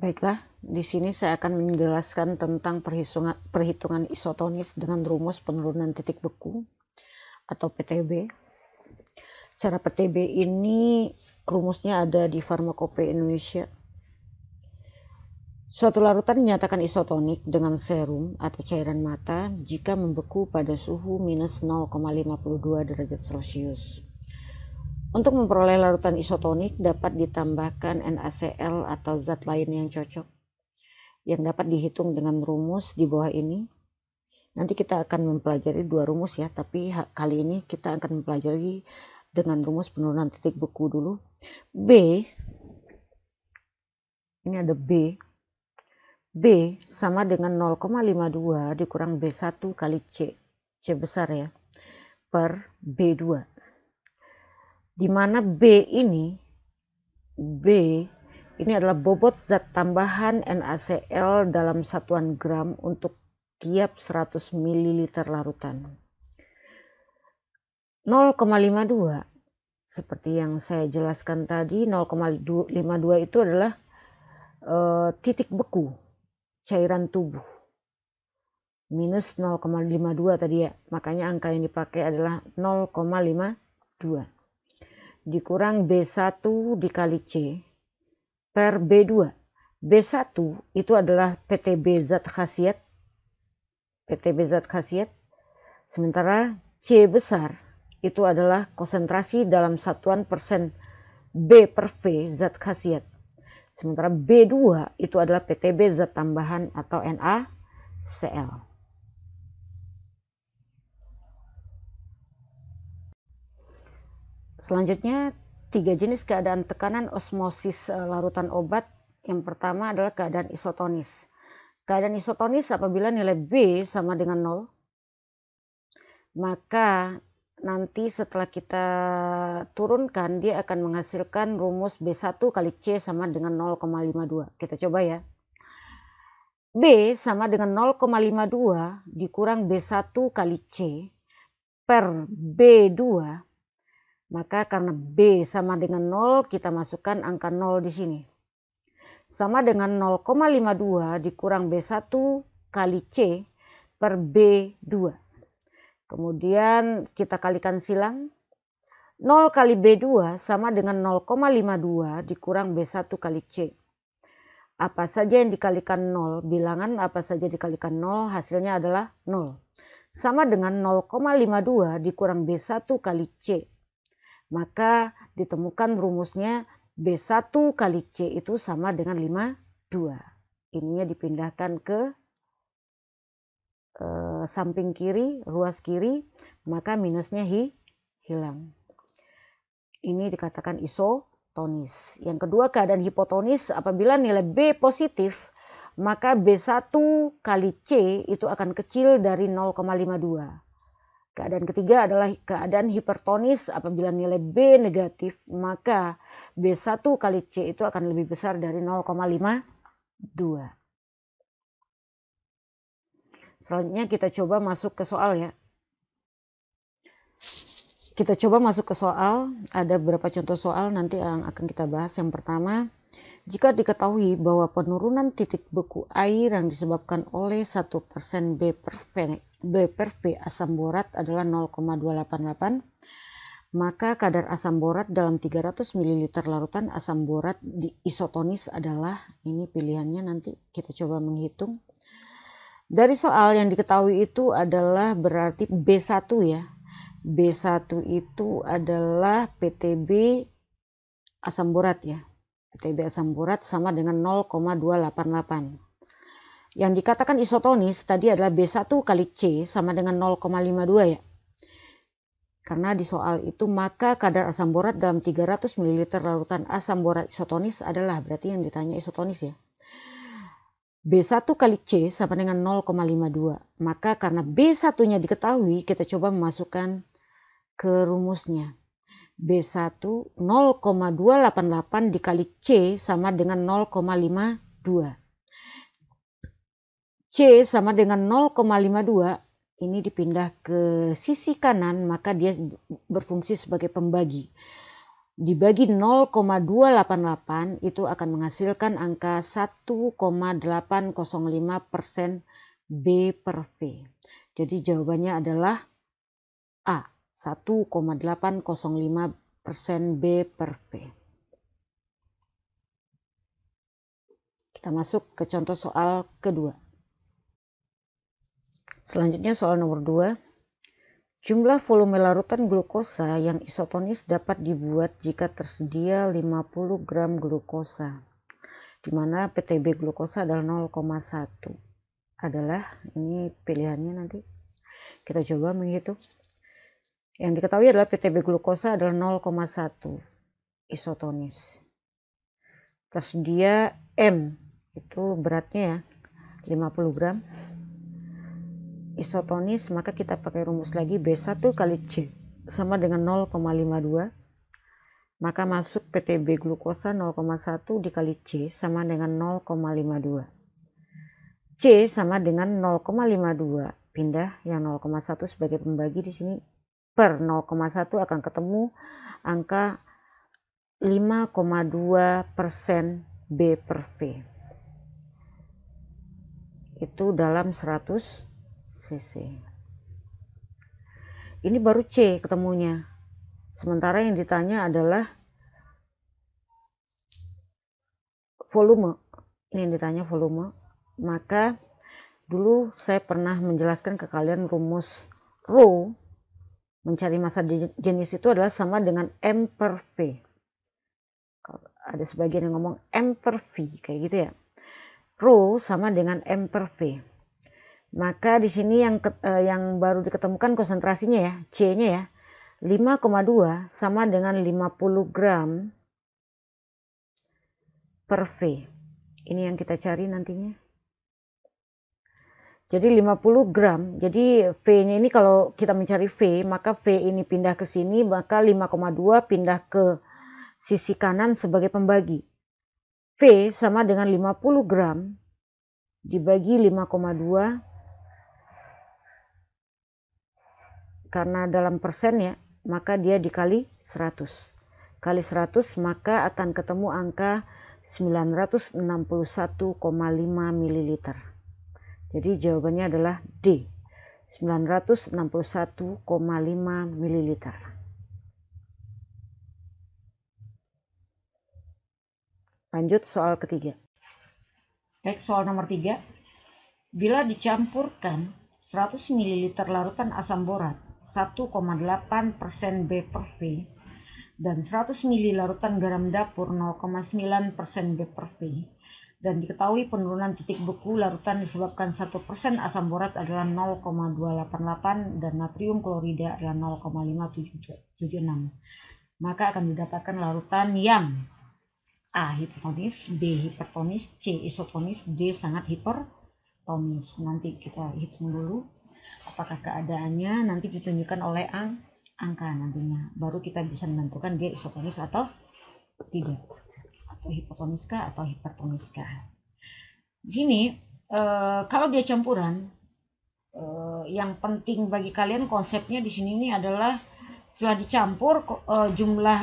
Baiklah, di sini saya akan menjelaskan tentang perhitungan isotonis dengan rumus penurunan titik beku atau PTB. Cara PTB ini rumusnya ada di Farmakope Indonesia. Suatu larutan dinyatakan isotonik dengan serum atau cairan mata jika membeku pada suhu minus 0,52 derajat Celcius. Untuk memperoleh larutan isotonik dapat ditambahkan NaCl atau zat lain yang cocok, yang dapat dihitung dengan rumus di bawah ini. Nanti kita akan mempelajari dua rumus ya, tapi kali ini kita akan mempelajari dengan rumus penurunan titik beku dulu. B, ini ada B. B sama dengan 0,52 dikurang B1 kali C. C besar ya, per B2. Di mana B ini adalah bobot zat tambahan NaCl dalam satuan gram untuk tiap 100 ml larutan. 0,52 seperti yang saya jelaskan tadi, 0,52 itu adalah titik beku cairan tubuh. Minus 0,52 tadi ya, makanya angka yang dipakai adalah 0,52 dikurang B1 dikali C per B2. B1 itu adalah PTB zat khasiat, sementara C besar itu adalah konsentrasi dalam satuan persen B per V zat khasiat. Sementara B2 itu adalah PTB zat tambahan atau NaCl. Selanjutnya, 3 jenis keadaan tekanan osmosis larutan obat. Yang pertama adalah keadaan isotonis. Keadaan isotonis apabila nilai B sama dengan 0, maka nanti setelah kita turunkan dia akan menghasilkan rumus B1 kali C sama dengan 0,52. Kita coba ya. B sama dengan 0,52 dikurang B1 kali C per B2. Maka karena B sama dengan 0, kita masukkan angka 0 di sini. Sama dengan 0,52 dikurang B1 kali C per B2. Kemudian kita kalikan silang. 0 kali B2 sama dengan 0,52 dikurang B1 kali C. Apa saja yang dikalikan 0, bilangan apa saja dikalikan 0, hasilnya adalah 0. Sama dengan 0,52 dikurang B1 kali C. Maka ditemukan rumusnya B1 kali C itu sama dengan 52. Ininya dipindahkan ke samping kiri, ruas kiri, maka minusnya hilang. Ini dikatakan isotonis. Yang kedua, keadaan hipotonis apabila nilai B positif, maka B1 kali C itu akan kecil dari 0,52. Keadaan ketiga adalah keadaan hipertonis apabila nilai B negatif, maka B1 kali C itu akan lebih besar dari 0,52. Selanjutnya kita coba masuk ke soal ya. Kita coba masuk ke soal, ada beberapa contoh soal nanti yang akan kita bahas. Yang pertama, jika diketahui bahwa penurunan titik beku air yang disebabkan oleh 1% B per V asam borat adalah 0,288, maka kadar asam borat dalam 300 ml larutan asam borat di isotonis adalah, ini pilihannya nanti kita coba menghitung. Dari soal yang diketahui itu adalah berarti B1 ya. B1 itu adalah PTB asam borat ya. PTB asam borat sama dengan 0,288. Yang dikatakan isotonis tadi adalah B1 kali C sama dengan 0,52 ya. Karena di soal itu maka kadar asam borat dalam 300 ml larutan asam borat isotonis adalah, berarti yang ditanya isotonis ya. B1 kali C sama dengan 0,52. Maka karena B1-nya diketahui, kita coba memasukkan ke rumusnya. B1 0,288 dikali C sama dengan 0,52. C sama dengan 0,52. Ini dipindah ke sisi kanan, maka dia berfungsi sebagai pembagi. dibagi 0,288 itu akan menghasilkan angka 1,805% B per V. Jadi jawabannya adalah A, 1,805% B per V. Kita masuk ke contoh soal kedua. Selanjutnya soal nomor 2. Jumlah volume larutan glukosa yang isotonis dapat dibuat jika tersedia 50 gram glukosa, di mana PTB glukosa adalah 0,1. Adalah, ini pilihannya nanti. Kita coba menghitung. Yang diketahui adalah PTB glukosa adalah 0,1 isotonis. Tersedia M, itu beratnya ya, 50 gram. Isotonis, maka kita pakai rumus lagi B1 kali C sama dengan 0,52, maka masuk PTB glukosa 0,1 dikali C sama dengan 0,52. C sama dengan 0,52, pindah yang 0,1 sebagai pembagi di sini per 0,1 akan ketemu angka 5,2% B per V. Itu dalam 100 cc. Ini baru C ketemunya. Sementara yang ditanya adalah volume. Ini yang ditanya volume. Maka dulu saya pernah menjelaskan ke kalian rumus rho mencari massa jenis itu adalah sama dengan M per V. Ada sebagian yang ngomong M per V kayak gitu ya. Rho sama dengan M per V. Maka di sini yang baru diketemukan konsentrasinya ya, C-nya ya, 5,2 sama dengan 50 gram per V. Ini yang kita cari nantinya. Jadi 50 gram, jadi V-nya ini kalau kita mencari V, maka V ini pindah ke sini, maka 5,2 pindah ke sisi kanan sebagai pembagi. V sama dengan 50 gram dibagi 5,2, karena dalam persen ya, maka dia dikali 100. Kali 100 maka akan ketemu angka 961,5 ml. Jadi jawabannya adalah D, 961,5 ml. Lanjut soal ketiga. Baik, soal nomor 3. Bila dicampurkan 100 ml larutan asam borat 1,8% B per V dan 100 ml larutan garam dapur 0,9% B per V, dan diketahui penurunan titik beku larutan disebabkan 1% asam borat adalah 0,288 dan natrium klorida adalah 0,576, maka akan didapatkan larutan yang A. hipotonis, B. hipertonis, C. isotonis, D. sangat hipertonis. Nanti kita hitung dulu apakah keadaannya, nanti ditunjukkan oleh angka nantinya. Baru kita bisa menentukan dia isotonis atau tidak, atau hipotoniskah atau hipertoniskah. Di sini kalau dia campuran, yang penting bagi kalian konsepnya di sini ini adalah setelah dicampur jumlah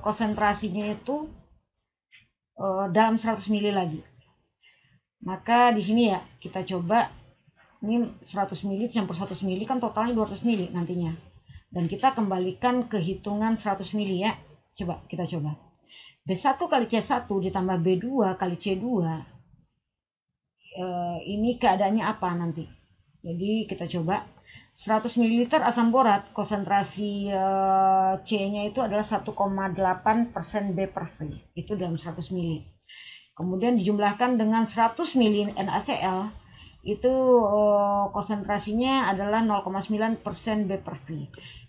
konsentrasinya itu dalam 100 ml lagi. Maka di sini ya kita coba, ini 100 ml campur 100 ml kan totalnya 200 ml nantinya. Dan kita kembalikan ke hitungan 100 ml ya. Coba kita coba. B1 kali C1 ditambah B2 kali C2. Ini keadaannya apa nanti? Jadi kita coba 100 ml asam borat, konsentrasi C-nya itu adalah 1,8% B per V. Itu dalam 100 ml. Kemudian dijumlahkan dengan 100 ml NaCl, itu konsentrasinya adalah 0,9% B per V.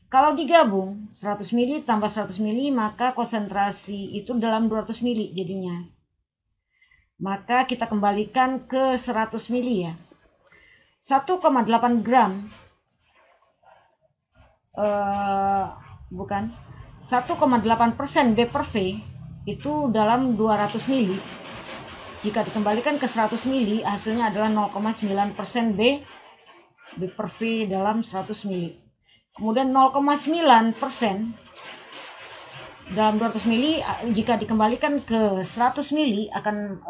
Kalau digabung 100 ml tambah 100 ml, maka konsentrasi itu dalam 200 ml jadinya. Maka kita kembalikan ke 100 ml ya. 1,8 gram 1,8% B per V itu dalam 200 ml. Jika dikembalikan ke 100 ml, hasilnya adalah 0,9% B per V dalam 100 ml. Kemudian 0,9% dalam 200 mili jika dikembalikan ke 100 mili akan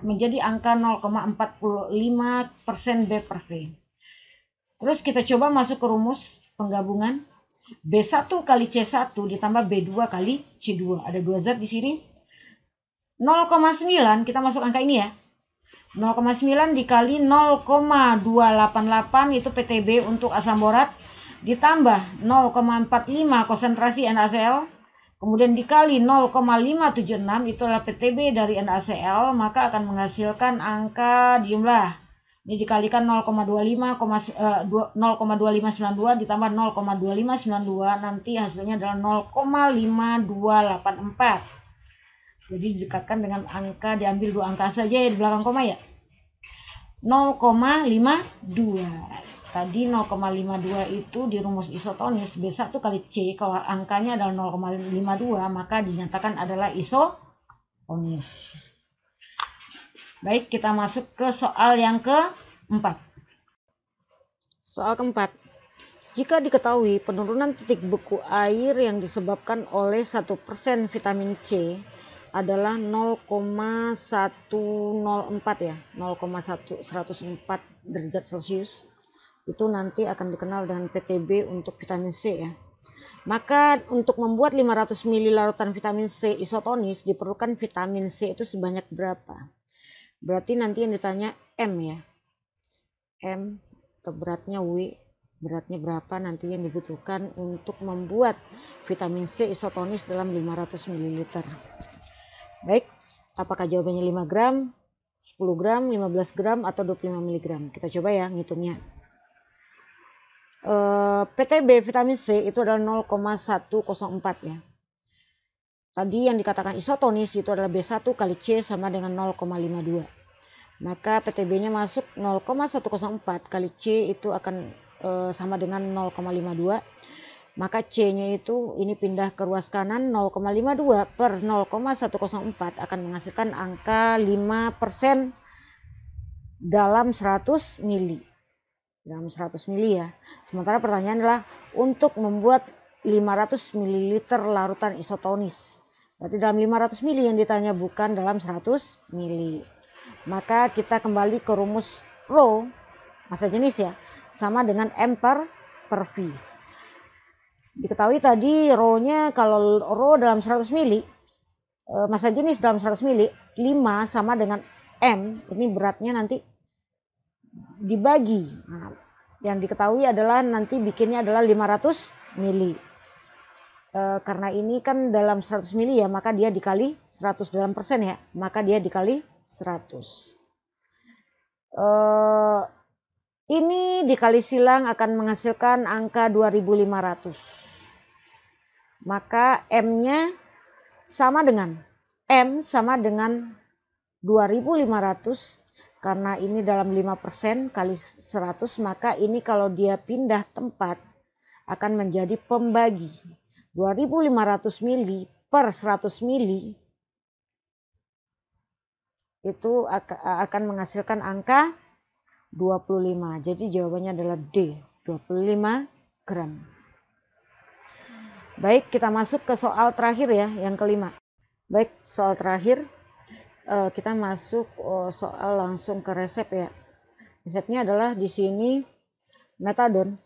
menjadi angka 0,45% B per V. Terus kita coba masuk ke rumus penggabungan B1 kali C1 ditambah B2 kali C2. Ada 2 zat di sini. 0,9 kita masuk angka ini ya. 0,9 dikali 0,288 itu PTB untuk asam borat, ditambah 0,45 konsentrasi NaCl, kemudian dikali 0,576 itu adalah PTB dari NaCl, maka akan menghasilkan angka jumlah. Ini dikalikan 0,2592 ditambah 0,2592, nanti hasilnya adalah 0,5284. Jadi didekatkan dengan angka, diambil 2 angka saja ya di belakang koma ya. 0,52. Tadi 0,52 itu di rumus isotonis B1 kali C, kalau angkanya adalah 0,52 maka dinyatakan adalah isotonis. Baik, kita masuk ke soal yang keempat. Soal keempat. Jika diketahui penurunan titik beku air yang disebabkan oleh 1% vitamin C adalah 0,104 ya, 0,104 derajat Celcius, itu nanti akan dikenal dengan PTB untuk vitamin C ya. Maka untuk membuat 500 ml larutan vitamin C isotonis diperlukan vitamin C itu sebanyak berapa? Berarti nanti yang ditanya M ya, M atau beratnya W, beratnya berapa nanti yang dibutuhkan untuk membuat vitamin C isotonis dalam 500 ml. Baik, apakah jawabannya 5 gram, 10 gram, 15 gram, atau 25 mg? Kita coba ya ngitungnya. PTB vitamin C itu adalah 0,104 ya. Tadi yang dikatakan isotonis itu adalah B1 kali C sama dengan 0,52. Maka PTB-nya masuk 0,104 kali C itu akan sama dengan 0,52. Maka C-nya itu ini pindah ke ruas kanan, 0,52 per 0,104 akan menghasilkan angka 5% dalam 100 mili. Dalam 100 mili ya. Sementara pertanyaan adalah untuk membuat 500 ml larutan isotonis. Berarti dalam 500 mili yang ditanya, bukan dalam 100 mili. Maka kita kembali ke rumus rho, massa jenis ya, sama dengan M per V. Diketahui tadi rho-nya, kalau rho dalam 100 mili, massa jenis dalam 100 mili, 5 sama dengan M, ini beratnya nanti dibagi. Nah, yang diketahui adalah nanti bikinnya adalah 500 mili. Karena ini kan dalam 100 mili ya, maka dia dikali 100 dalam persen ya, maka dia dikali 100. Ini dikali silang akan menghasilkan angka 2500. Maka M-nya sama dengan M sama dengan 2500. Karena ini dalam 5% kali 100, maka ini kalau dia pindah tempat akan menjadi pembagi. 2500 mili per 100 mili itu akan menghasilkan angka 25. Jadi jawabannya adalah D, 25 gram. Baik, kita masuk ke soal terakhir ya, yang kelima. Baik, soal terakhir. Kita masuk soal langsung ke resep ya. Resepnya adalah di sini metadon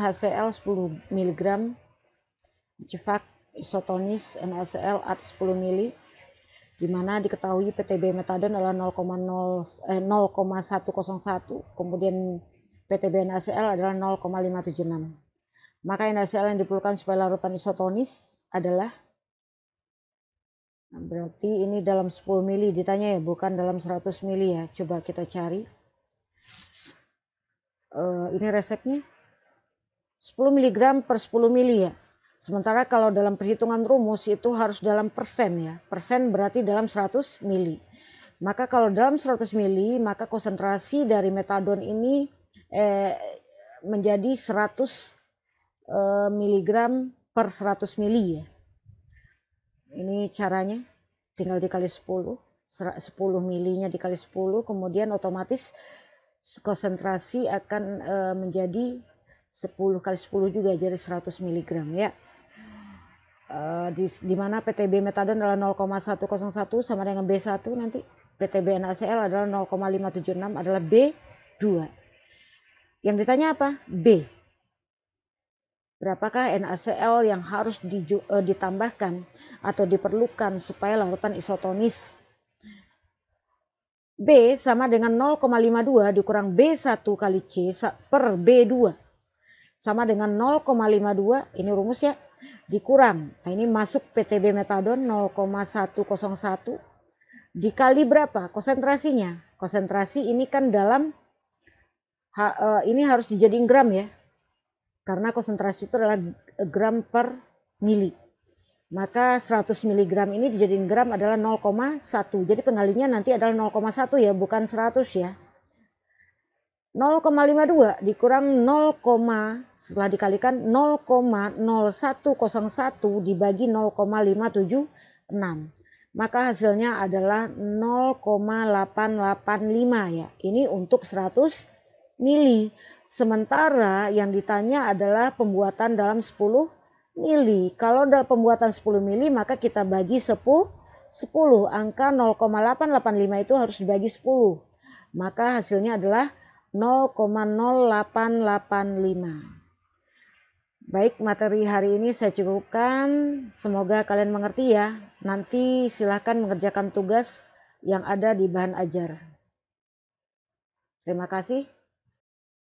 HCl 10 mg, Cevac isotonis NaCl at 10 mili, di mana diketahui PTB metadon adalah 0,101, kemudian PTB NaCl adalah 0,576. Maka NaCl yang diperlukan supaya larutan isotonis adalah, berarti ini dalam 10 mili ditanya ya, bukan dalam 100 mili ya. Coba kita cari. Ini resepnya 10 mg per 10 mili ya. Sementara kalau dalam perhitungan rumus itu harus dalam persen ya. Persen berarti dalam 100 mili. Maka kalau dalam 100 mili, maka konsentrasi dari metadon ini menjadi 100 mg per 100 mili ya. Ini caranya, tinggal dikali 10 milinya dikali 10, kemudian otomatis konsentrasi akan menjadi 10 kali 10 juga, jadi 100 mg ya. di mana PTB metadon adalah 0,101 sama dengan B1, nanti PTB NaCl adalah 0,576 adalah B2. Yang ditanya apa? B. Berapakah NaCl yang harus ditambahkan atau diperlukan supaya larutan isotonis? B sama dengan 0,52 dikurang B1 kali C per B2 sama dengan 0,52, ini rumus ya, dikurang, nah ini masuk PTB metadon 0,101 dikali berapa konsentrasinya? Konsentrasi ini kan dalam ini harus dijadiin gram ya, karena konsentrasi itu adalah gram per mili. Maka 100 mg ini dijadiin gram adalah 0,1. Jadi pengalinya nanti adalah 0,1 ya, bukan 100 ya. 0,52 dikurang 0, setelah dikalikan 0,0101 dibagi 0,576. Maka hasilnya adalah 0,885 ya. Ini untuk 100 mili. Sementara yang ditanya adalah pembuatan dalam 10 mili. Kalau dalam pembuatan 10 mili maka kita bagi 10. Angka 0,885 itu harus dibagi 10. Maka hasilnya adalah 0,0885. Baik, materi hari ini saya cukupkan. Semoga kalian mengerti ya. Nanti silahkan mengerjakan tugas yang ada di bahan ajar. Terima kasih.